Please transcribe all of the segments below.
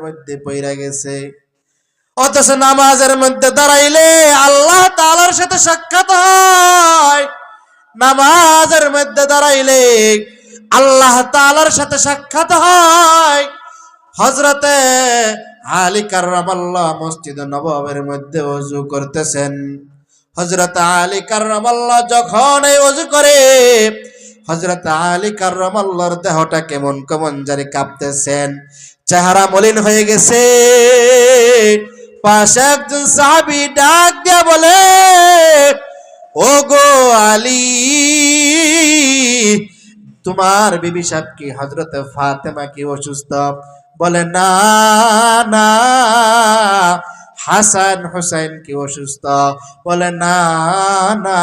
মধ্যে পইরা গেছে। অথচ নামাজের মধ্যে দাঁড়াইলে আল্লাহ তাআলার সাথে সাক্ষাৎ হয়। নামাজের মধ্যে দাঁড়াইলে আল্লাহ তাআলার সাথে সাক্ষাৎ হয়। হযরতে আলী কাররামাল্লাহ মসজিদে নববীর মধ্যে ওযু করতেছেন। হযরত আলী কাররামাল্লাহ যখন এই ওযু করে, হযরত আলী কাররামাল্লাহর দেহটা কেমন কেমন জানি কাঁপতেছেন, চেহারা মলিন হয়ে গেছে। পাশে একজন সাহাবী ডাক দিয়া বলে, ও গো আলী, তোমার বিবি সাহেব কি হযরতে ফাতেমা কি অসুস্থ? বলে না না। হাসান হুসাইন কি অসুস্থ? বলে না না।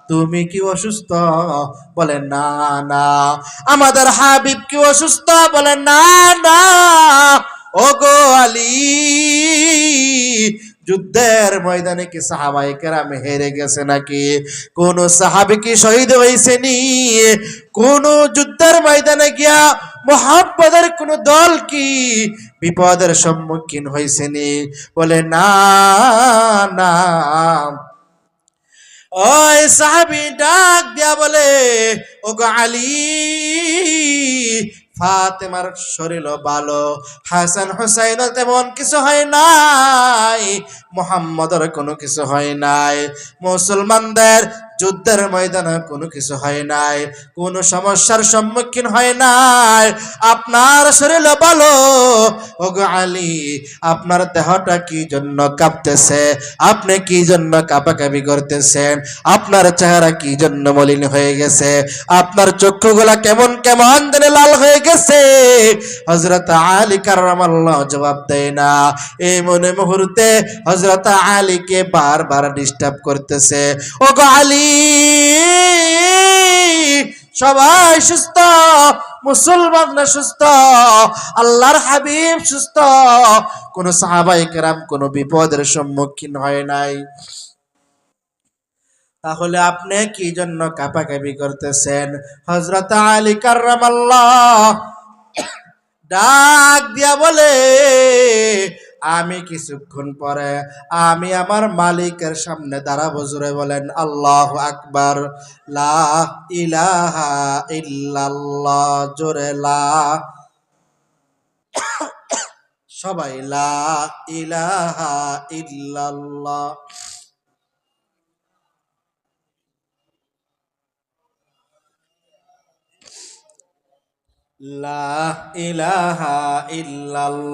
তুমি কি অসুস্থ? বলে না না। আমাদের হাবিব কি অসুস্থ? বলে না না। ওগো আলী, যুদ্ধের ময়দানে কি সাহাবায়ে কেরাম হেরে গেছে নাকি? কোন সাহাবী কি শহীদ হইছেনি? কোন যুদ্ধের ময়দানে গিয়া মুহাম্মদের কোন দল কি বিপদের সম্মুখীন হইছেনি? বলে না না। ওই সাহাবী ডাক দিয়া বলে, ওগো আলী, ফাতেমার শরীর ভালো, হাসান হুসাইন তেমন কিছু হয় নাই, মুহাম্মদের কোনো কিছু হয় নাই, মুসলমানদের যুদ্ধের ময়দানে কোনো কিছু হয় নাই, কোনো সমস্যার সম্মুখীন হয় নাই। আপনার শরীর ভালো। ওগো আলী, আপনার দেহটা কি জন্য কাঁপতেছে? আপনি কি জন্য কাঁপাকাঁপি করতেছেন? আপনার চেহারা কি জন্য মলিন হয়ে গেছে? আপনার চক্ষুগুলা কেমন কেমন জানি লাল হয়ে গেছে? হযরত আলী কাররামাল্লাহ জবাব দেয় না। এই মনে মুহূর্তে হযরত আলীকে বারবার ডিস্টার্ব করতেছে। ওগো আলী, সবাই সুস্থ, মুসলমানরা সুস্থ, আল্লাহর হাবিব সুস্থ, কোন সাহাবায়ে কেরাম কোন বিপদের সম্মুখীন হয় নাই। তাহলে আপনি কি জন্য কাঁপাকাঁপি করতেছেন? হযরত আলী কাররামাল্লাহ ডাক দিয়া বলে, আমি কিছুক্ষণ পরে আমি আমার মালিকের সামনে দাঁড়াবো। জোরে বলেন আল্লাহু আকবার। লা ইলাহা ইল্লাল্লাহ। জোরে লা, সবাই লা ইলাহা ইল্লাল্লাহ। লা ইলাহা ইল্লাল্লাহ।